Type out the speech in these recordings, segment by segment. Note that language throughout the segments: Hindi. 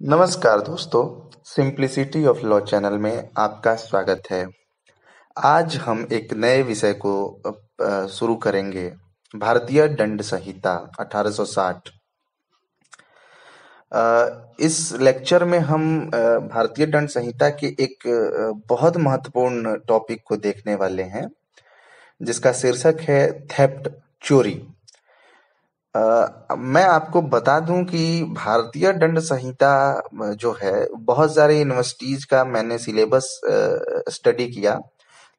नमस्कार दोस्तों, सिंप्लिसिटी ऑफ लॉ चैनल में आपका स्वागत है। आज हम एक नए विषय को शुरू करेंगे। भारतीय दंड संहिता 1860। इस लेक्चर में हम भारतीय दंड संहिता के एक बहुत महत्वपूर्ण टॉपिक को देखने वाले हैं, जिसका शीर्षक है थेफ्ट, चोरी। मैं आपको बता दूं कि भारतीय दंड संहिता जो है, बहुत सारे यूनिवर्सिटीज का मैंने सिलेबस स्टडी किया,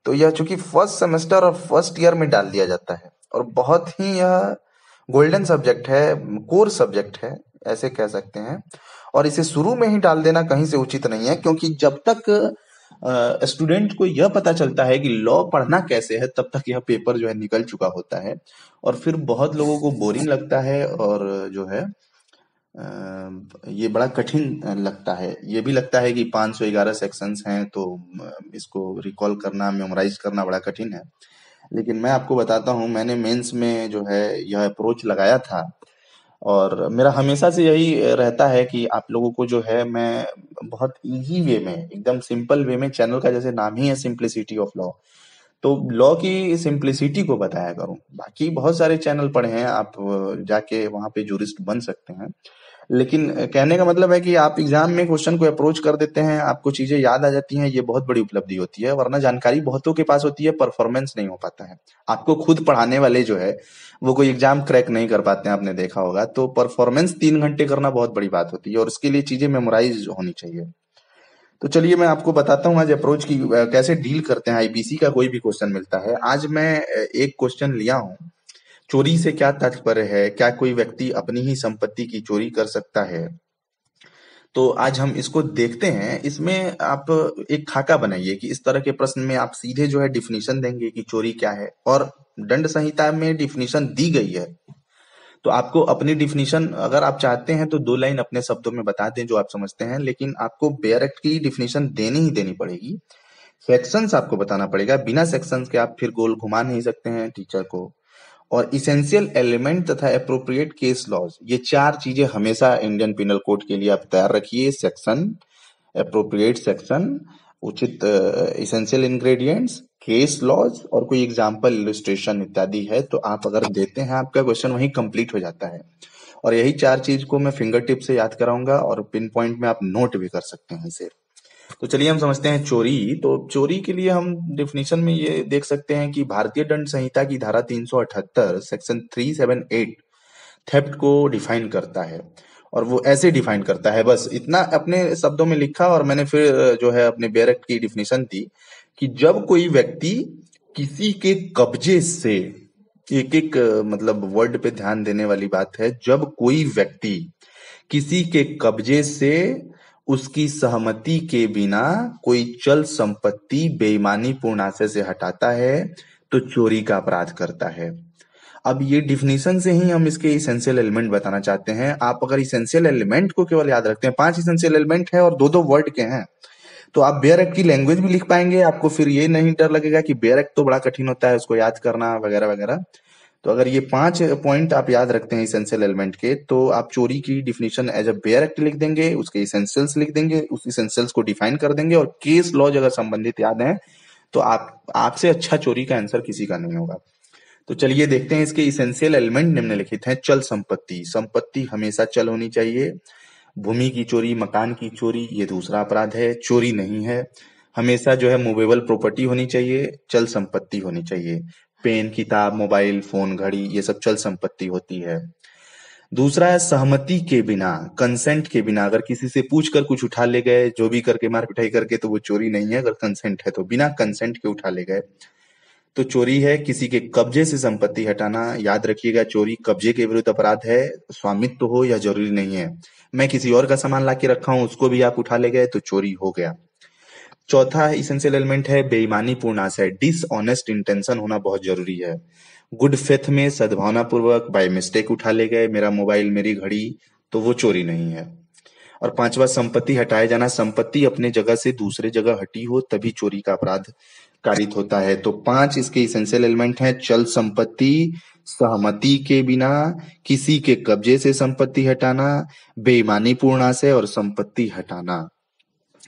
तो यह चूंकि फर्स्ट सेमेस्टर और फर्स्ट ईयर में डाल दिया जाता है और बहुत ही यह गोल्डन सब्जेक्ट है, कोर सब्जेक्ट है, ऐसे कह सकते हैं। और इसे शुरू में ही डाल देना कहीं से उचित नहीं है, क्योंकि जब तक स्टूडेंट को यह पता चलता है कि लॉ पढ़ना कैसे है, तब तक यह पेपर जो है निकल चुका होता है और फिर बहुत लोगों को बोरिंग लगता है और जो है ये बड़ा कठिन लगता है। ये भी लगता है कि 511 सेक्शंस हैं, तो इसको रिकॉल करना, मेमोराइज करना बड़ा कठिन है। लेकिन मैं आपको बताता हूँ, मैंने मेंस में जो है यह अप्रोच लगाया था और मेरा हमेशा से यही रहता है कि आप लोगों को जो है मैं बहुत इजी वे में, एकदम सिंपल वे में, चैनल का जैसे नाम ही है सिंप्लिसिटी ऑफ लॉ, तो लॉ की सिंप्लिसिटी को बताया करूं। बाकी बहुत सारे चैनल पढ़े हैं, आप जाके वहां पे जूरिस्ट बन सकते हैं। लेकिन कहने का मतलब है कि आप एग्जाम में क्वेश्चन को अप्रोच कर देते हैं, आपको चीजें याद आ जाती हैं, ये बहुत बड़ी उपलब्धि होती है। वरना जानकारी बहुतों के पास होती है, परफॉर्मेंस नहीं हो पाता है। आपको खुद पढ़ाने वाले जो है वो कोई एग्जाम क्रैक नहीं कर पाते हैं, आपने देखा होगा। तो परफॉर्मेंस 3 घंटे करना बहुत बड़ी बात होती है और उसके लिए चीजें मेमोराइज होनी चाहिए। तो चलिए मैं आपको बताता हूँ आज अप्रोच की कैसे डील करते हैं। आईपीसी का कोई भी क्वेश्चन मिलता है। आज मैं एक क्वेश्चन लिया हूँ, चोरी से क्या तात्पर्य है, क्या कोई व्यक्ति अपनी ही संपत्ति की चोरी कर सकता है। तो आज हम इसको देखते हैं। इसमें आप एक खाका बनाइए कि इस तरह के प्रश्न में आप सीधे जो है डिफिनीशन देंगे कि चोरी क्या है, और दंड संहिता में डिफिनीशन दी गई है, तो आपको अपनी डिफिनीशन, अगर आप चाहते हैं तो 2 लाइन अपने शब्दों में बता दें जो आप समझते हैं, लेकिन आपको बेयर एक्ट की डिफिनीशन देनी ही देनी पड़ेगी। सेक्शंस आपको बताना पड़ेगा, बिना सेक्शंस के आप फिर गोल घुमा नहीं सकते हैं टीचर को। और इसेंशियल एलिमेंट तथा अप्रोप्रिएट केस लॉज, ये 4 चीजें हमेशा इंडियन पिनल कोड के लिए आप तैयार रखिए। सेक्शन, अप्रोप्रिएट सेक्शन, उचित इसेंशियल इंग्रेडिएंट्स, केस लॉज और कोई एग्जाम्पल, इलस्ट्रेशन इत्यादि है, तो आप अगर देते हैं आपका क्वेश्चन वहीं कंप्लीट हो जाता है। और यही 4 चीज को मैं फिंगर टिप से याद कराऊंगा और पिन पॉइंट में आप नोट भी कर सकते हैं इसे। तो चलिए हम समझते हैं चोरी। तो चोरी के लिए हम डेफिनेशन में ये देख सकते हैं कि भारतीय दंड संहिता की धारा 378 सेक्शन 378 थेफ्ट को डिफाइन करता है। और वो ऐसे डिफाइन करता है, बस इतना अपने शब्दों में लिखा और मैंने फिर जो है अपने बेयर एक्ट की डिफिनेशन दी कि जब कोई व्यक्ति किसी के कब्जे से, एक एक मतलब वर्ड पे ध्यान देने वाली बात है, जब कोई व्यक्ति किसी के कब्जे से उसकी सहमति के बिना कोई चल संपत्ति बेईमानी पूर्ण आशय से हटाता है, तो चोरी का अपराध करता है। अब ये डिफिनीशन से ही हम इसके इसेंशियल एलिमेंट बताना चाहते हैं। आप अगर इसेंशियल एलिमेंट को केवल याद रखते हैं, 5 इसेंशियल एलिमेंट है और 2-2 वर्ड के हैं, तो आप बेयर एक्ट की लैंग्वेज भी लिख पाएंगे। आपको फिर ये नहीं डर लगेगा कि बेयर एक्ट तो बड़ा कठिन होता है, उसको याद करना वगैरह वगैरह। तो अगर ये 5 पॉइंट आप याद रखते हैं इसेंशियल एलिमेंट के, तो आप चोरी की definition as a bare act लिख देंगे, उसके इसेंशियल्स लिख देंगे, उस इसेंशियल्स को डिफाइन कर देंगे, और केस लॉज अगर संबंधित याद है तो आप आपसे अच्छा चोरी का आंसर किसी का नहीं होगा। तो चलिए देखते हैं इसके इसेंशियल एलिमेंट निम्नलिखित हैं। चल संपत्ति, संपत्ति हमेशा चल होनी चाहिए। भूमि की चोरी, मकान की चोरी, ये दूसरा अपराध है, चोरी नहीं है। हमेशा जो है मूवेबल प्रॉपर्टी होनी चाहिए, चल संपत्ति होनी चाहिए। पेन, किताब, मोबाइल फोन, घड़ी, ये सब चल संपत्ति होती है। दूसरा है सहमति के बिना, कंसेंट के बिना। अगर किसी से पूछ कर कुछ उठा ले गए, जो भी करके, मार पिटाई करके, तो वो चोरी नहीं है। अगर कंसेंट है तो बिना कंसेंट के उठा ले गए तो चोरी है। किसी के कब्जे से संपत्ति हटाना, याद रखिएगा, चोरी कब्जे के विरुद्ध अपराध है। स्वामित्व हो या जरूरी नहीं है, मैं किसी और का सामान लाके रखा हूं, उसको भी आप उठा ले गए तो चोरी हो गया। चौथा इसेंशियल एलिमेंट है बेईमानी पूर्ण आशय, डिसऑनेस्ट इंटेंशन होना बहुत जरूरी है। गुड फेथ में, सद्भावना पूर्वक, बाय मिस्टेक उठा ले गए मेरा मोबाइल, मेरी घड़ी, तो वो चोरी नहीं है। और पांचवा संपत्ति हटाए जाना, संपत्ति अपने जगह से दूसरे जगह हटी हो तभी चोरी का अपराध कारित होता है। तो 5 इसके इसेंशियल एलिमेंट हैं। चल संपत्ति, सहमति के बिना किसी के कब्जे से संपत्ति हटाना, बेईमानी पूर्ण आशय और संपत्ति हटाना,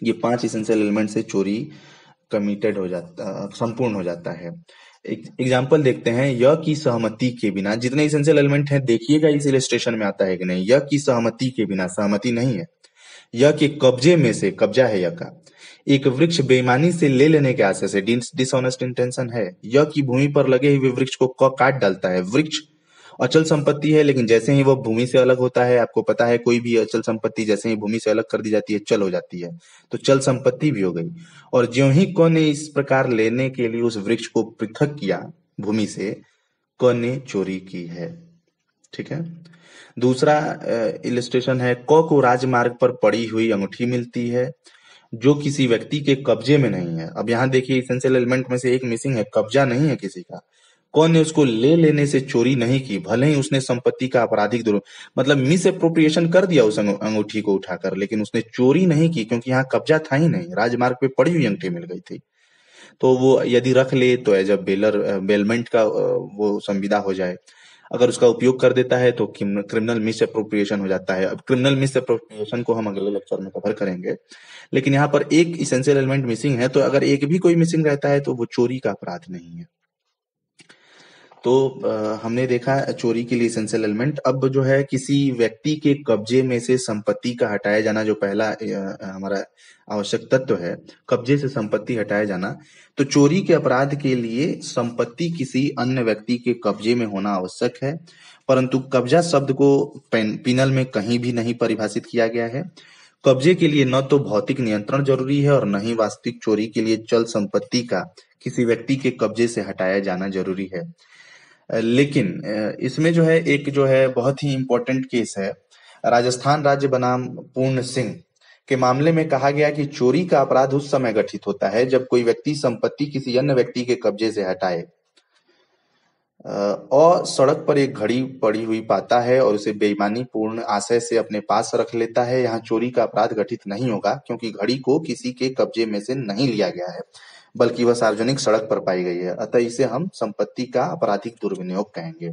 ये 5 एसेंशियल एलिमेंट से चोरी कमिटेड हो जाता, संपूर्ण हो जाता है। एक एग्जाम्पल देखते हैं, य की सहमति के बिना। जितने एसेंशियल एलिमेंट हैं देखिएगा इस इलस्ट्रेशन में आता है कि नहीं। य की सहमति के बिना, सहमति नहीं है। य के कब्जे में से, कब्जा है य का, एक वृक्ष बेईमानी से ले लेने के आशय से, डिसऑनेस्ट इंटेंशन है। य की भूमि पर लगे हुए वृक्ष को क काट डालता है। वृक्ष अचल संपत्ति है, लेकिन जैसे ही वह भूमि से अलग होता है, आपको पता है कोई भी अचल संपत्ति जैसे ही भूमि से अलग कर दी जाती है चल हो जाती है, तो चल संपत्ति भी हो गई। और ज्यों ही क ने इस प्रकार लेने के लिए उस वृक्ष को पृथक किया भूमि से, क ने चोरी की है। ठीक है। दूसरा इलिस्ट्रेशन है, क को राजमार्ग पर पड़ी हुई अंगूठी मिलती है जो किसी व्यक्ति के कब्जे में नहीं है। अब यहाँ देखिए एसेंशियल एलिमेंट में से एक मिसिंग है, कब्जा नहीं है किसी का। कौन ने उसको ले लेने से चोरी नहीं की, भले ही उसने संपत्ति का आपराधिक मतलब मिस एप्रोप्रिएशन कर दिया उस अंगूठी को उठाकर, लेकिन उसने चोरी नहीं की क्योंकि यहाँ कब्जा था ही नहीं, राजमार्ग पे पड़ी हुई अंगूठी मिल गई थी। तो वो यदि रख ले तो एज अ बेलमेंट का वो संविदा हो जाए। अगर उसका उपयोग कर देता है तो क्रिमिनल मिस एप्रोप्रिएशन हो जाता है। अब क्रिमिनल मिस एप्रोप्रिएशन को हम अगले लेक्चर में कवर करेंगे, लेकिन यहाँ पर एक इसेंशियल एलिमेंट मिसिंग है, तो अगर एक भी कोई मिसिंग रहता है तो वो चोरी का अपराध नहीं है। तो हमने देखा चोरी के लिए इसेंशियल एलिमेंट। अब जो है किसी व्यक्ति के कब्जे में से संपत्ति का हटाया जाना, जो पहला हमारा आवश्यक तत्व है, कब्जे से संपत्ति हटाया जाना। तो चोरी के अपराध के लिए संपत्ति किसी अन्य व्यक्ति के कब्जे में होना आवश्यक है, परंतु कब्जा शब्द को पिनल में कहीं भी नहीं परिभाषित किया गया है। कब्जे के लिए न तो भौतिक नियंत्रण जरूरी है और न ही वास्तविक चोरी के लिए चल संपत्ति का किसी व्यक्ति के कब्जे से हटाया जाना जरूरी है। लेकिन इसमें जो है एक जो है बहुत ही इंपॉर्टेंट केस है, राजस्थान राज्य बनाम पूर्ण सिंह के मामले में कहा गया कि चोरी का अपराध उस समय घटित होता है जब कोई व्यक्ति संपत्ति किसी अन्य व्यक्ति के कब्जे से हटाए और सड़क पर एक घड़ी पड़ी हुई पाता है और उसे बेईमानी पूर्ण आशय से अपने पास रख लेता है। यहाँ चोरी का अपराध घटित नहीं होगा क्योंकि घड़ी को किसी के कब्जे में से नहीं लिया गया है, बल्कि वह सार्वजनिक सड़क पर पाई गई है। अतः इसे हम संपत्ति का आपराधिक दुर्विनियोग कहेंगे।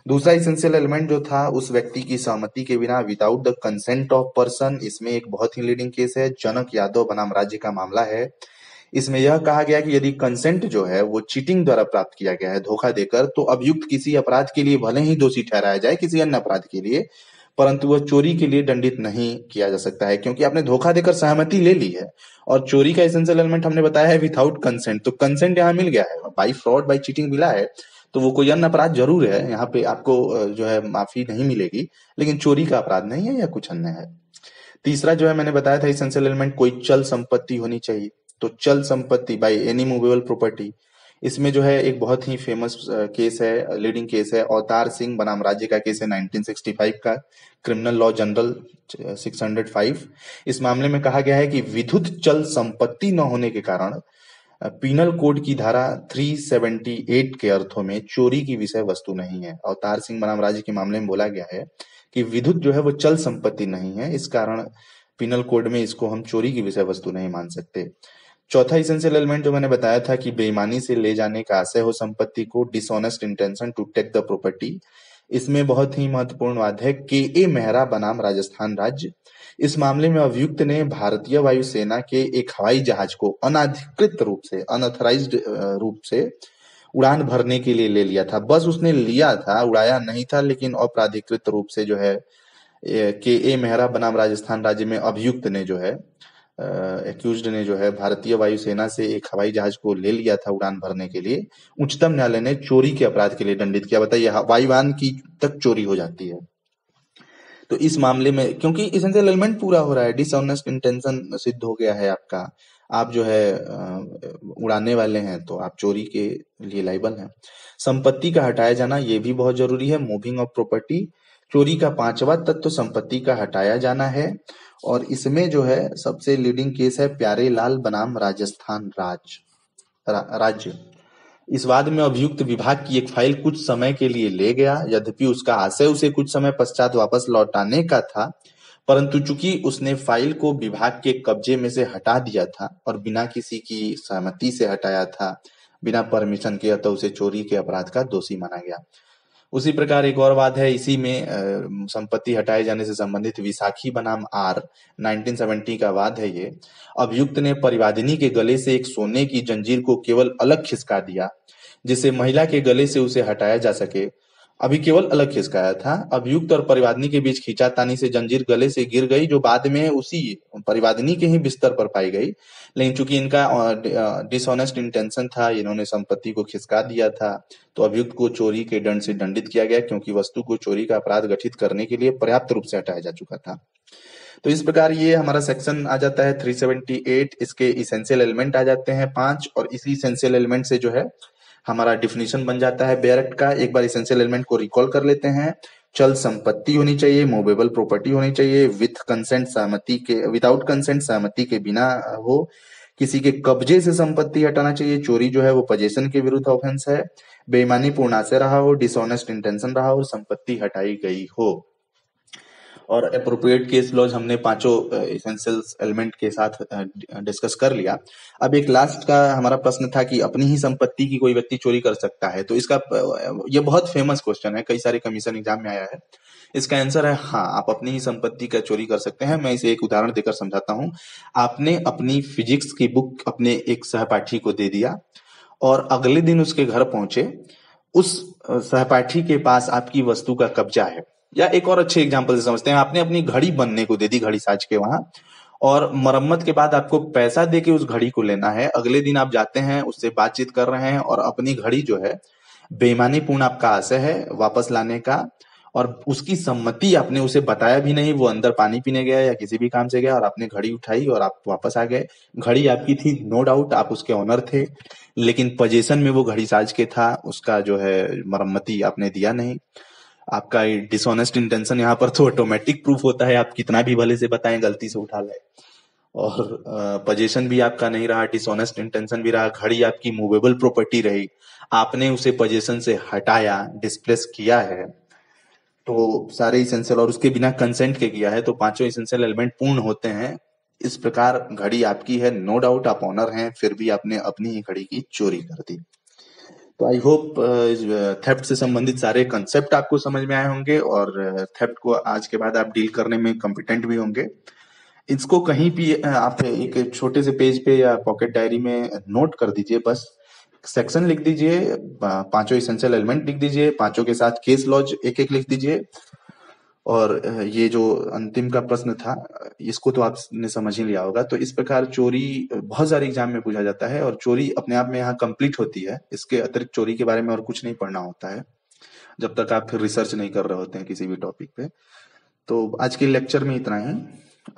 दूसरा इसेंशियल एलिमेंट जो था, उस व्यक्ति की सहमति के बिना, without the consent of person. इसमें एक बहुत ही लीडिंग केस है, जनक यादव बनाम राज्य का मामला है। इसमें यह कहा गया कि यदि कंसेंट जो है वो चीटिंग द्वारा प्राप्त किया गया है, धोखा देकर, तो अभियुक्त किसी अपराध के लिए भले ही दोषी ठहराया जाए किसी अन्य अपराध के लिए, परंतु वह चोरी के लिए दंडित नहीं किया जा सकता है, क्योंकि आपने धोखा देकर सहमति ले ली है। और चोरी का एसेंशियल एलिमेंट हमने बताया है विदाउट कंसेंट, तो कंसेंट यहाँ मिल गया है, बाई फ्रॉड बाई चीटिंग मिला है, तो वो कोई अन्य अपराध जरूर है, यहाँ पे आपको जो है माफी नहीं मिलेगी, लेकिन चोरी का अपराध नहीं है या कुछ अन्य है। तीसरा जो है मैंने बताया था एसेंशियल एलिमेंट, कोई चल संपत्ति होनी चाहिए। तो चल संपत्ति बाय एनी मूवेबल प्रॉपर्टी, इसमें जो है एक बहुत ही फेमस केस है, लीडिंग केस है, अवतार सिंह बनाम राज्य का केस है 1965 का, क्रिमिनल लॉ जनरल 605। इस मामले में कहा गया है कि विद्युत चल संपत्ति न होने के कारण पीनल कोड की धारा 378 के अर्थों में चोरी की विषय वस्तु नहीं है। अवतार सिंह बनाम राज्य के मामले में बोला गया है कि विद्युत जो है वो चल संपत्ति नहीं है, इस कारण पीनल कोड में इसको हम चोरी की विषय वस्तु नहीं मान सकते। चौथा इसेंशियल एलिमेंट जो मैंने बताया था कि बेईमानी से ले जाने का आशय हो संपत्ति को, dishonest intention to take the property. इसमें बहुत ही महत्वपूर्ण बात है के ए मेहरा बनाम राजस्थान राज्य। इस मामले में अभियुक्त ने भारतीय वायुसेना के एक हवाई जहाज को अनाधिकृत रूप से, अनऑथराइज्ड रूप से उड़ान भरने के लिए ले लिया था। बस उसने लिया था, उड़ाया नहीं था, लेकिन अपराधिकृत रूप से जो है के ए मेहरा बनाम राजस्थान राज्य में अभियुक्त ने जो है, एक्यूज्ड ने जो है भारतीय वायुसेना से एक हवाई जहाज को ले लिया था उड़ान भरने के लिए। उच्चतम न्यायालय ने चोरी के अपराध के लिए दंडित किया। बताइए, वायुयान की तक चोरी हो जाती है। तो इस मामले में क्योंकि इसेंशियल एलिमेंट पूरा हो रहा है, डिसऑनेस्ट इंटेंशन सिद्ध हो गया है आपका, आप जो है उड़ाने वाले हैं, तो आप चोरी के लिए लायबल हैं। संपत्ति का हटाया जाना ये भी बहुत जरूरी है, मूविंग ऑफ प्रॉपर्टी। चोरी का पांचवा तत्व संपत्ति का हटाया जाना है, और इसमें जो है सबसे लीडिंग केस है प्यारेलाल बनाम राजस्थान राज्य। इस वाद में अभियुक्त विभाग की एक फाइल कुछ समय के लिए ले गया, यद्यपि उसका आशय उसे कुछ समय पश्चात वापस लौटाने का था, परंतु चूंकि उसने फाइल को विभाग के कब्जे में से हटा दिया था और बिना किसी की सहमति से हटाया था, बिना परमिशन के, तो उसे चोरी के अपराध का दोषी माना गया। उसी प्रकार एक और वाद है इसी में, संपत्ति हटाए जाने से संबंधित विसाखी बनाम आर 1970 का वाद है ये। अभियुक्त ने परिवादिनी के गले से एक सोने की जंजीर को केवल अलग खिसका दिया जिससे महिला के गले से उसे हटाया जा सके। अभी केवल अलग खिसकाया था। अभियुक्त और परिवादिनी के बीच खींचातानी से जंजीर गले से गिर गई जो बाद में उसी परिवादिनी के ही बिस्तर पर पाई गई। लेकिन चूंकि इनका डिसऑनेस्ट इंटेंशन था, इन्होंने संपत्ति को खिसका दिया था, तो अभियुक्त को चोरी के दंड से दंडित किया गया क्योंकि वस्तु को चोरी का अपराध गठित करने के लिए पर्याप्त रूप से हटाया जा चुका था। तो इस प्रकार ये हमारा सेक्शन आ जाता है 378। इसके इसेंशियल एलिमेंट आ जाते हैं 5 और इसी इसेंशियल एलिमेंट से जो है हमारा डिफिनीशन बन जाता है बेयर एक्ट का। एक बार इसेंशियल एलिमेंट को रिकॉल कर लेते हैं। चल संपत्ति होनी चाहिए, मूवेबल प्रॉपर्टी होनी चाहिए, विथ कंसेंट सहमति के, विदाउट कंसेंट सहमति के बिना हो, किसी के कब्जे से संपत्ति हटाना चाहिए, चोरी जो है वो पोजेशन के विरुद्ध ऑफेंस है, बेईमानी पूर्ण आशय रहा हो, डिसऑनेस्ट इंटेंशन रहा हो, संपत्ति हटाई गई हो। और अप्रोप्रिएट केस लॉज हमने पांचों एसेंशियल एलिमेंट के साथ डिस्कस कर लिया। अब एक लास्ट का हमारा प्रश्न था कि अपनी ही संपत्ति की कोई व्यक्ति चोरी कर सकता है, तो इसका ये बहुत फेमस क्वेश्चन है, कई सारे कमीशन एग्जाम में आया है। इसका आंसर है हाँ, आप अपनी ही संपत्ति का चोरी कर सकते हैं। मैं इसे एक उदाहरण देकर समझाता हूँ। आपने अपनी फिजिक्स की बुक अपने एक सहपाठी को दे दिया और अगले दिन उसके घर पहुंचे, उस सहपाठी के पास आपकी वस्तु का कब्जा है। या एक और अच्छे एग्जांपल से समझते हैं, आपने अपनी घड़ी बनने को दे दी, घड़ी साज के वहां, और मरम्मत के बाद आपको पैसा दे के उस घड़ी को लेना है। अगले दिन आप जाते हैं, उससे बातचीत कर रहे हैं और अपनी घड़ी जो है बेईमानी पूर्ण आपका आशय है वापस लाने का, और उसकी सम्मति आपने उसे बताया भी नहीं। वो अंदर पानी पीने गया या किसी भी काम से गया और आपने घड़ी उठाई और आप वापस आ गए। घड़ी आपकी थी, नो डाउट आप उसके ऑनर थे, लेकिन पोजीशन में वो घड़ी साज के था, उसका जो है मरम्मती आपने दिया नहीं। आपका डिसऑनेस्ट इंटेंशन यहाँ पर तो ऑटोमेटिक प्रूफ होता है, आप कितना भी भले से बताएं गलती से उठा ले। और पोजीशन भी आपका नहीं रहा, डिसऑनेस्ट इंटेंशन भी रहा, घड़ी आपकी मूवेबल प्रॉपर्टी रही, आपने उसे पोजीशन से हटाया, डिस्प्लेस किया है, तो सारे इसेंशियल, और उसके बिना कंसेंट के किया है, तो पांचों इसेंशियल एलिमेंट पूर्ण होते हैं। इस प्रकार घड़ी आपकी है, नो डाउट आप ऑनर हैं, फिर भी आपने अपनी ही घड़ी की चोरी कर दी। तो आई होप थेफ्ट से संबंधित सारे कंसेप्ट आपको समझ में आए होंगे और थेफ्ट को आज के बाद आप डील करने में कॉम्पिटेंट भी होंगे। इसको कहीं भी आप एक छोटे से पेज पे या पॉकेट डायरी में नोट कर दीजिए, बस सेक्शन लिख दीजिए, पांचों इसेंशियल एलिमेंट लिख दीजिए, पांचों के साथ केस लॉज एक एक लिख दीजिए। और ये जो अंतिम का प्रश्न था इसको तो आपने समझ ही लिया होगा। तो इस प्रकार चोरी बहुत सारे एग्जाम में पूछा जाता है और चोरी अपने आप में यहाँ कंप्लीट होती है। इसके अतिरिक्त चोरी के बारे में और कुछ नहीं पढ़ना होता है जब तक आप फिर रिसर्च नहीं कर रहे होते हैं किसी भी टॉपिक पे। तो आज के लेक्चर में इतना ही।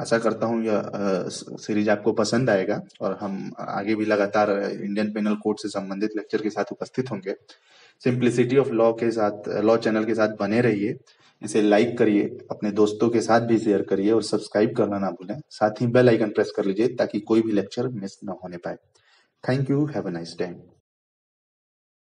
आशा करता हूँ यह सीरीज आपको पसंद आएगा और हम आगे भी लगातार इंडियन पेनल कोड से संबंधित लेक्चर के साथ उपस्थित होंगे। सिंप्लिसिटी ऑफ लॉ के साथ, लॉ चैनल के साथ बने रहिए। इसे लाइक करिए, अपने दोस्तों के साथ भी शेयर करिए और सब्सक्राइब करना ना भूलें। साथ ही बेल आइकन प्रेस कर लीजिए ताकि कोई भी लेक्चर मिस ना होने पाए। Thank you, have a nice day.